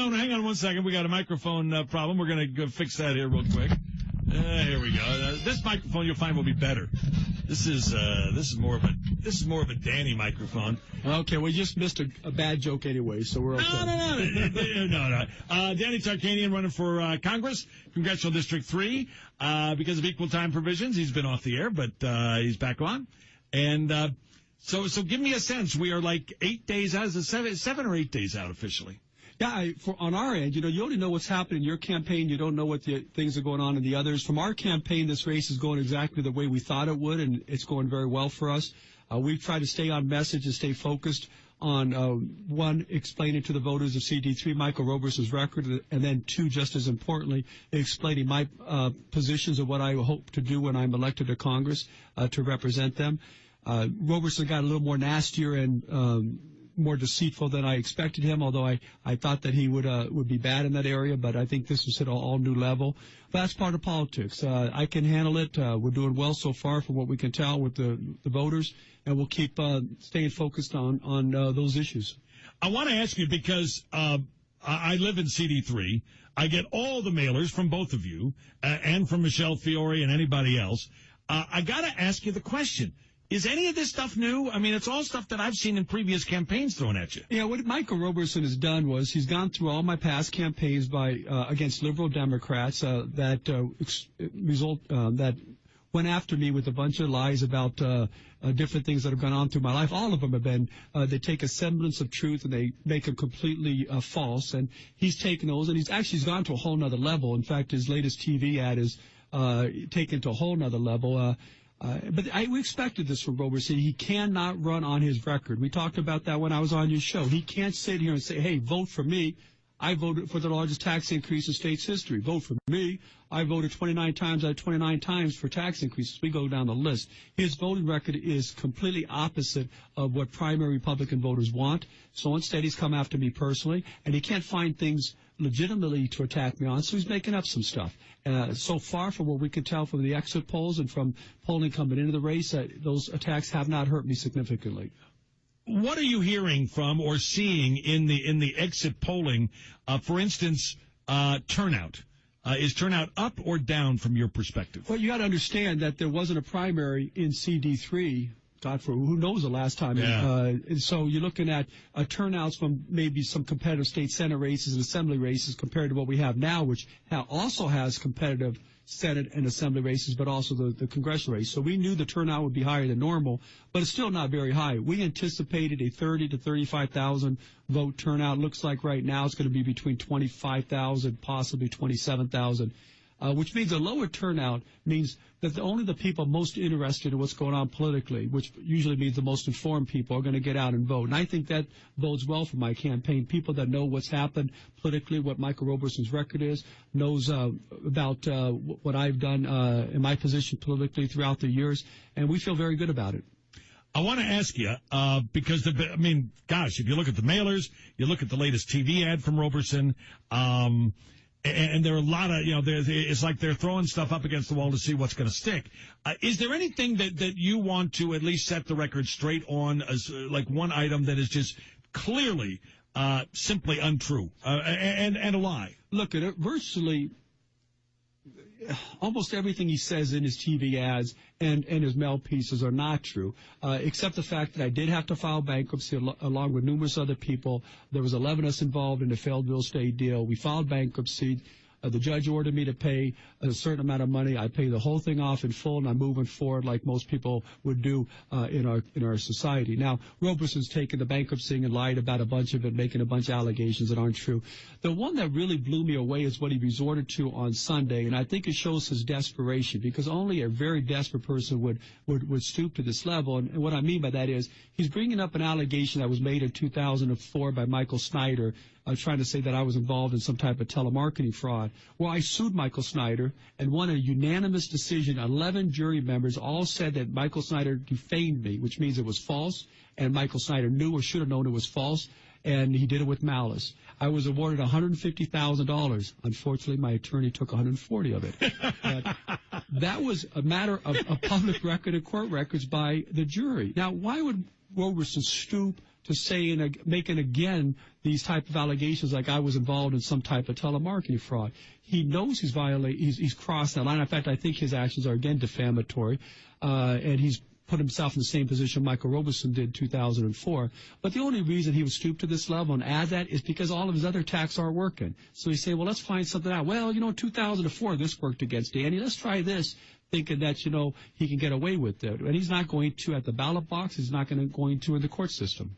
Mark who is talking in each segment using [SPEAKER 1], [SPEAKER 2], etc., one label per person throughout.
[SPEAKER 1] hang on 1 second. We got a microphone problem. We're going to go fix that here real quick. Here we go. This microphone you'll find will be better. This is more of a Danny microphone.
[SPEAKER 2] Okay, we just missed a bad joke anyway, so we're okay.
[SPEAKER 1] No. Danny Tarkanian running for Congress, Congressional District 3. Because of equal time provisions, he's been off the air, but he's back on. And so give me a sense. We are like 8 days out. Is it 7 or 8 days out officially?
[SPEAKER 2] Yeah, on our end, you only know what's happening in your campaign. You don't know what the things are going on in the others. From our campaign, this race is going exactly the way we thought it would, and it's going very well for us. We've tried to stay on message and stay focused on, one, explaining to the voters of CD3 Michael Roberson's record, and then, two, just as importantly, explaining my positions of what I hope to do when I'm elected to Congress to represent them. Roberson got a little more nastier and more deceitful than I expected him, although I thought that he would be bad in that area, but I think this was at an all new level. But that's part of politics. I can handle it. We're doing well so far from what we can tell with the voters, and we'll keep staying focused on those issues.
[SPEAKER 1] I want to ask you because I live in CD3. I get all the mailers from both of you and from Michelle Fiore and anybody else. I got to ask you the question. Is any of this stuff new? I mean, it's all stuff that I've seen in previous campaigns thrown at you.
[SPEAKER 2] Yeah, what Michael Roberson has done was he's gone through all my past campaigns against liberal Democrats that went after me with a bunch of lies about different things that have gone on through my life. All of them have been, they take a semblance of truth and they make them completely false. And he's taken those, and he's gone to a whole nother level. In fact, his latest TV ad is taken to a whole nother level. But we expected this from Roberson. He cannot run on his record. We talked about that when I was on your show. He can't sit here and say, hey, vote for me. I voted for the largest tax increase in state's history. Vote for me. I voted 29 times out of 29 times for tax increases. We go down the list. His voting record is completely opposite of what primary Republican voters want. So instead, he's come after me personally, and he can't find things legitimately to attack me on, so he's making up some stuff. So far, from what we can tell from the exit polls and from polling coming into the race, those attacks have not hurt me significantly.
[SPEAKER 1] What are you hearing from or seeing in the exit polling? For instance, turnout. Is turnout up or down from your perspective?
[SPEAKER 2] Well, you got to understand that there wasn't a primary in CD3. God, for who knows the last time.
[SPEAKER 1] Yeah.
[SPEAKER 2] And so you're looking at turnouts from maybe some competitive state Senate races and assembly races compared to what we have now, which also has competitive Senate and assembly races, but also the congressional race. So we knew the turnout would be higher than normal, but it's still not very high. We anticipated a 30 to 35,000 vote turnout. Looks like right now it's going to be between 25,000, possibly 27,000. Which means a lower turnout means that only the people most interested in what's going on politically, which usually means the most informed people, are going to get out and vote. And I think that bodes well for my campaign. People that know what's happened politically, what Michael Roberson's record is, knows about what I've done in my position politically throughout the years, and we feel very good about it.
[SPEAKER 1] I want to ask you, because, if you look at the mailers, you look at the latest TV ad from Roberson, and there are a lot of, it's like they're throwing stuff up against the wall to see what's going to stick. Is there anything that you want to at least set the record straight on as like one item that is just clearly, simply untrue, and a lie?
[SPEAKER 2] Look, at it virtually almost everything he says in his TV ads and his mail pieces are not true, except the fact that I did have to file bankruptcy along with numerous other people. There was 11 of us involved in a failed real estate deal. We filed bankruptcy. The judge ordered me to pay a certain amount of money. I pay the whole thing off in full, and I'm moving forward like most people would do in our society. Now, Roberson's taken the bankruptcy and lied about a bunch of it, making a bunch of allegations that aren't true. The one that really blew me away is what he resorted to on Sunday, and I think it shows his desperation, because only a very desperate person would stoop to this level. And what I mean by that is he's bringing up an allegation that was made in 2004 by Michael Snyder, trying to say that I was involved in some type of telemarketing fraud. Well, I sued Michael Snyder and won a unanimous decision. 11 jury members all said that Michael Snyder defamed me, which means it was false, and Michael Snyder knew or should have known it was false, and he did it with malice. I was awarded $150,000. Unfortunately, my attorney took $140,000 of it. But that was a matter of public record and court records by the jury. Now, why would Roberson stoop to saying, making again these type of allegations like I was involved in some type of telemarketing fraud. He knows he's crossed that line. In fact, I think his actions are again defamatory, and he's put himself in the same position Michael Roberson did in 2004. But the only reason he would stoop to this level and add that is because all of his other attacks aren't working. So he say, well, let's find something out. Well, 2004, this worked against Danny. Let's try this, thinking that, he can get away with it. And he's not going to at the ballot box. He's not going to in the court system.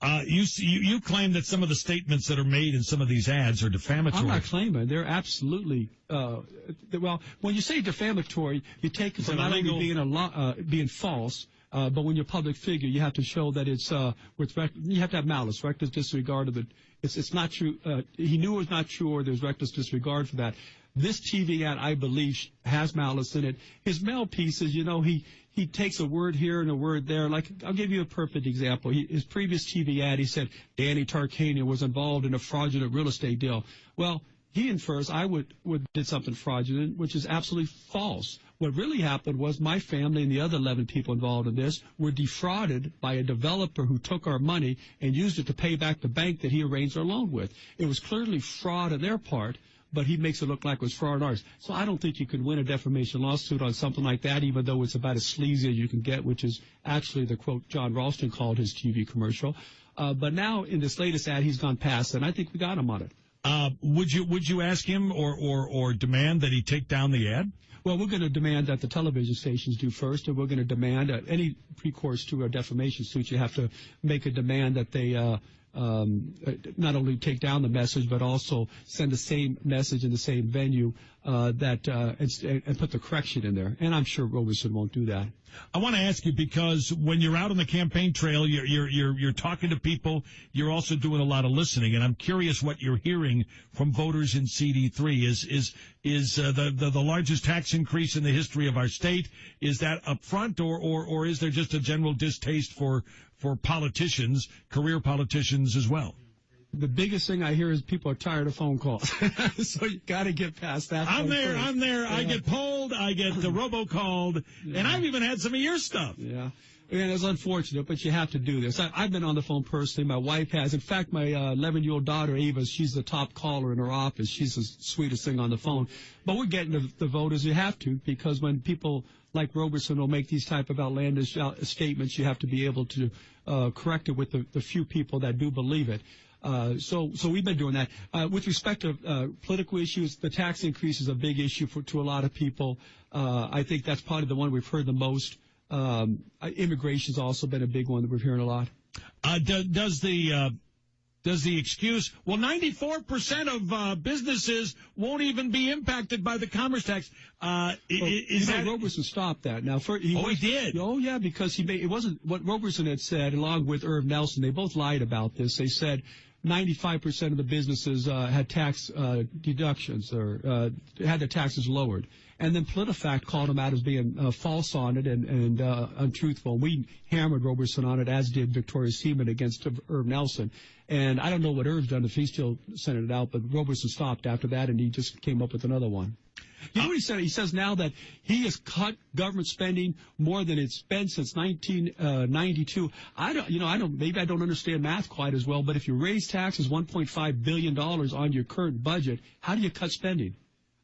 [SPEAKER 1] You claim that some of the statements that are made in some of these ads are defamatory.
[SPEAKER 2] I'm not claiming. They're absolutely, well, when you say defamatory, you take it for not only being false, but when you're a public figure, you have to show that it's, you have to have malice, reckless disregard of it. It's not true. He knew it was not true, or there's reckless disregard for that. This TV ad, I believe, has malice in it. His mail pieces, he takes a word here and a word there. Like, I'll give you a perfect example. His previous TV ad, he said, Danny Tarkanian was involved in a fraudulent real estate deal. Well, he infers I did something fraudulent, which is absolutely false. What really happened was my family and the other 11 people involved in this were defrauded by a developer who took our money and used it to pay back the bank that he arranged our loan with. It was clearly fraud on their part, but he makes it look like it was fraud on ours. So I don't think you can win a defamation lawsuit on something like that, even though it's about as sleazy as you can get, which is actually the quote John Ralston called his TV commercial. But now in this latest ad, he's gone past it, and I think we got him on it.
[SPEAKER 1] Would you ask him or demand that he take down the ad?
[SPEAKER 2] Well, we're going to demand that the television stations do first, and we're going to demand any recourse to a defamation suit. You have to make a demand that they not only take down the message, but also send the same message in the same venue and put the correction in there. And I'm sure Roberson won't do that.
[SPEAKER 1] I want to ask you, because when you're out on the campaign trail, you're talking to people. You're also doing a lot of listening, and I'm curious what you're hearing from voters in CD3. Is the largest tax increase in the history of our state? Is that up front, or is there just a general distaste for politicians, career politicians as well?
[SPEAKER 2] The biggest thing I hear is people are tired of phone calls. So you got to get past that.
[SPEAKER 1] I'm there. Yeah. I get polled. I get the robocalled. Yeah. And I've even had some of your stuff.
[SPEAKER 2] Yeah. And it's unfortunate, but you have to do this. I've been on the phone personally. My wife has. In fact, my 11-year-old daughter, Ava, she's the top caller in her office. She's the sweetest thing on the phone. But we're getting the voters. You have to, because when people like Roberson will make these type of outlandish statements, you have to be able to correct it with the few people that do believe it. So we've been doing that. With respect to political issues, the tax increase is a big issue to a lot of people. I think that's probably the one we've heard the most. Immigration's also been a big one that we're hearing a lot.
[SPEAKER 1] Does the excuse, well, 94% of businesses won't even be impacted by the commerce tax.
[SPEAKER 2] Roberson stopped that. Now, he did. Oh, yeah, because it wasn't what Roberson had said, along with Irv Nelson. They both lied about this. They said 95% of the businesses had tax deductions or had their taxes lowered. And then PolitiFact called him out as being false on it and untruthful. We hammered Roberson on it, as did Victoria Seaman against Irv Nelson. And I don't know what Irv's done, if he still sent it out, but Roberson stopped after that, and he just came up with another one. You know what he said? He says now that he has cut government spending more than it's been since 1992. Maybe I don't understand math quite as well, but if you raise taxes $1.5 billion on your current budget, how do you cut spending?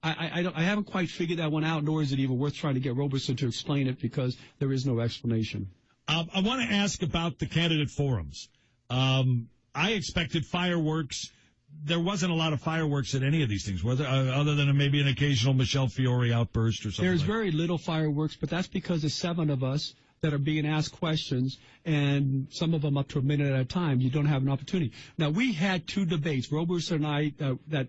[SPEAKER 2] I haven't quite figured that one out, nor is it even worth trying to get Roberson to explain it, because there is no explanation.
[SPEAKER 1] I want to ask about the candidate forums. I expected fireworks. There wasn't a lot of fireworks at any of these things, other than maybe an occasional Michelle Fiore outburst or something.
[SPEAKER 2] There's very little fireworks, but that's because there's 7 of us that are being asked questions, and some of them up to a minute at a time. You don't have an opportunity. Now, we had 2 debates, Roberson and I, that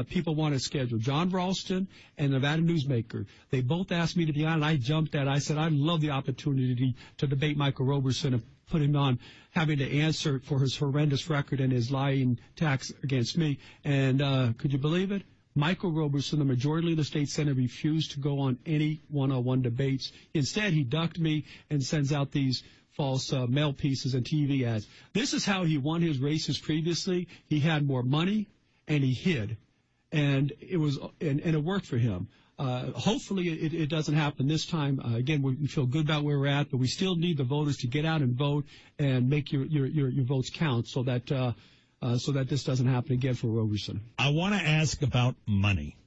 [SPEAKER 2] people want to schedule. John Ralston and Nevada Newsmaker. They both asked me to be on, and I jumped at it. I said, I'd love the opportunity to debate Michael Roberson and put him on, having to answer for his horrendous record and his lying attacks against me. And could you believe it? Michael Roberson, the majority leader of the state Senate, refused to go on any one-on-one debates. Instead, he ducked me and sends out these false mail pieces and TV ads. This is how he won his races previously. He had more money, and he hid. And it worked for him. Hopefully it doesn't happen this time. Again, we feel good about where we're at, but we still need the voters to get out and vote and make your votes count so that this doesn't happen again for Roberson.
[SPEAKER 1] I want to ask about money.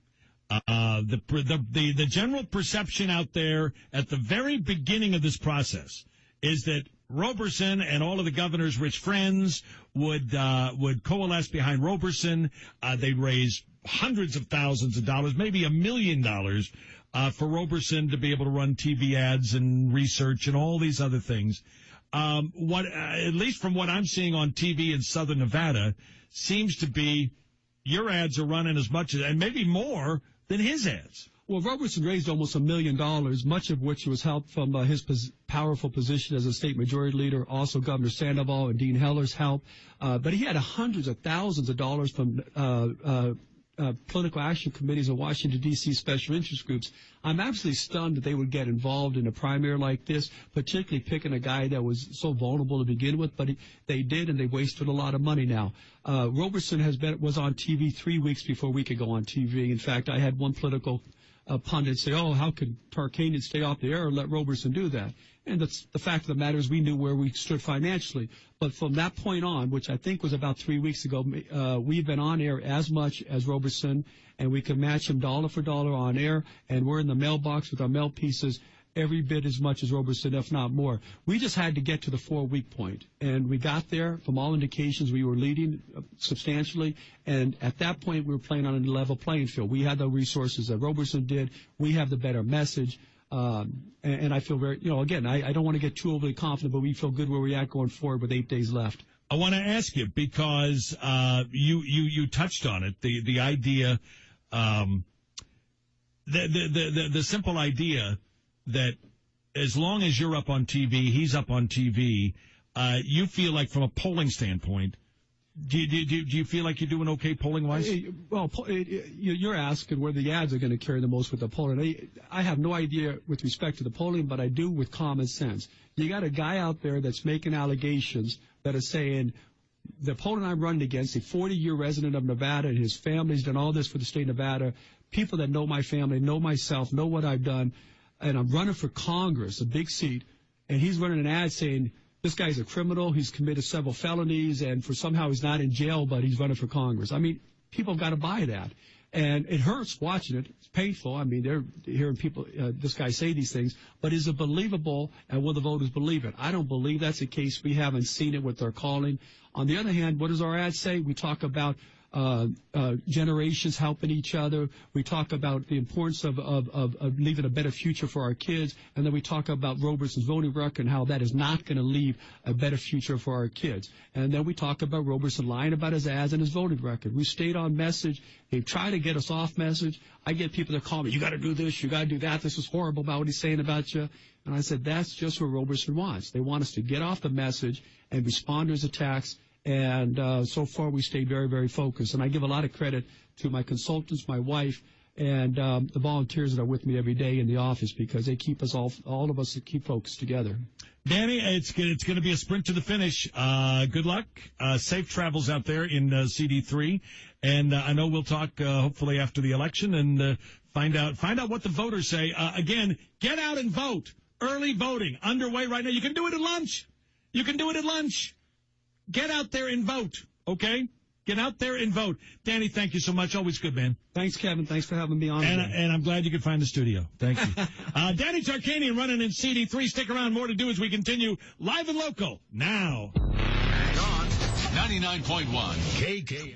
[SPEAKER 1] The general perception out there at the very beginning of this process is that Roberson and all of the governor's rich friends would coalesce behind Roberson. They'd raise hundreds of thousands of dollars, maybe $1 million, for Roberson to be able to run TV ads and research and all these other things. At least from what I'm seeing on TV in Southern Nevada, seems to be your ads are running as much as, and maybe more than his ads.
[SPEAKER 2] Well, Roberson raised almost $1 million, much of which was help from his powerful position as a state majority leader, also Governor Sandoval and Dean Heller's help. But he had hundreds of thousands of dollars from political action committees in Washington, D.C. special interest groups. I'm absolutely stunned that they would get involved in a primary like this, particularly picking a guy that was so vulnerable to begin with, but they did, and they wasted a lot of money now. Roberson was on TV 3 weeks before we could go on TV. In fact, I had one political pundit say, oh, how could Tarkanian stay off the air and let Roberson do that? And the fact of the matter is we knew where we stood financially. But from that point on, which I think was about 3 weeks ago, we've been on air as much as Roberson, and we can match him dollar for dollar on air, and we're in the mailbox with our mail pieces every bit as much as Roberson, if not more. We just had to get to the 4-week point, and we got there. From all indications, we were leading substantially, and at that point, we were playing on a level playing field. We had the resources that Roberson did. We have the better message. And I feel very, again, I don't want to get too overly confident, but we feel good where we're at going forward with 8 days left.
[SPEAKER 1] I want to ask you, because you touched on it, the idea, the simple idea that as long as you're up on TV, he's up on TV, you feel like from a polling standpoint, do you feel like you're doing okay polling-wise?
[SPEAKER 2] Well, you're asking where the ads are going to carry the most with the polling. I have no idea with respect to the polling, but I do with common sense. You got a guy out there that's making allegations that are saying the opponent I'm running against, a 40-year resident of Nevada, and his family's done all this for the state of Nevada, people that know my family, know myself, know what I've done, and I'm running for Congress, a big seat, and he's running an ad saying, this guy's a criminal, he's committed several felonies, and somehow he's not in jail, but he's running for Congress. I mean, people have got to buy that. And it hurts watching it. It's painful. I mean, they're hearing people, this guy say these things, but is it believable, and will the voters believe it? I don't believe that's the case. We haven't seen it with their calling. On the other hand, what does our ad say? We talk about generations helping each other. We talk about the importance of leaving a better future for our kids. And then we talk about Roberson's voting record and how that is not going to leave a better future for our kids. And then we talk about Roberson lying about his ads and his voting record. We stayed on message. They try to get us off message. I get people that call me, you got to do this, you got to do that. This is horrible about what he's saying about you. And I said, that's just what Roberson wants. They want us to get off the message and respond to his attacks. And so far, we stay very, very focused. And I give a lot of credit to my consultants, my wife, and the volunteers that are with me every day in the office, because they keep us all of us keep focused together.
[SPEAKER 1] Danny, it's going to be a sprint to the finish. Good luck. Safe travels out there in CD3. And I know we'll talk hopefully after the election and find out what the voters say. Again, get out and vote. Early voting underway right now. You can do it at lunch. Get out there and vote, okay? Get out there and vote. Danny, thank you so much. Always good, man.
[SPEAKER 2] Thanks, Kevin. Thanks for having me on.
[SPEAKER 1] And I'm glad you could find the studio. Thank you. Danny Tarkanian running in CD3. Stick around. More to do as we continue live and local now.
[SPEAKER 3] Hang on. 99.1 KK.